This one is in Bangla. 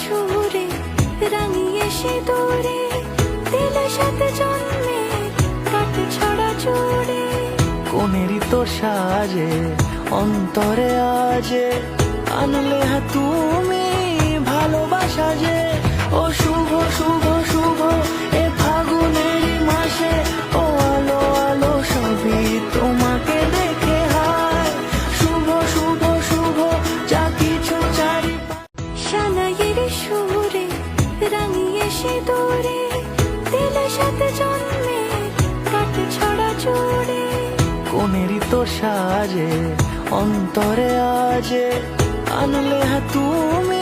সুরে রাঙিয়ে সিঁদুরে দিলে সাথে জন্মে কাটে ছড়া চুড়ে। কোনেরই তো সাজে অন্তরে আজে আনলে তুমি ভালোবাসা যে। ও শুভ শুভ শুভ এ ফাগুনেরই মাসে, ও আলো আলো সবই তোমাকে দেখে হায়। শুভ শুভ শুভ যা কিছু চারি। সানাইয়ের সুরে রাঙিয়ে সিঁদুরে দিলে সাথে জন্মে কাটে ছড়া চুড়ে। কোনেরই তো সাজে অন্তরে আজে আনলে তুমি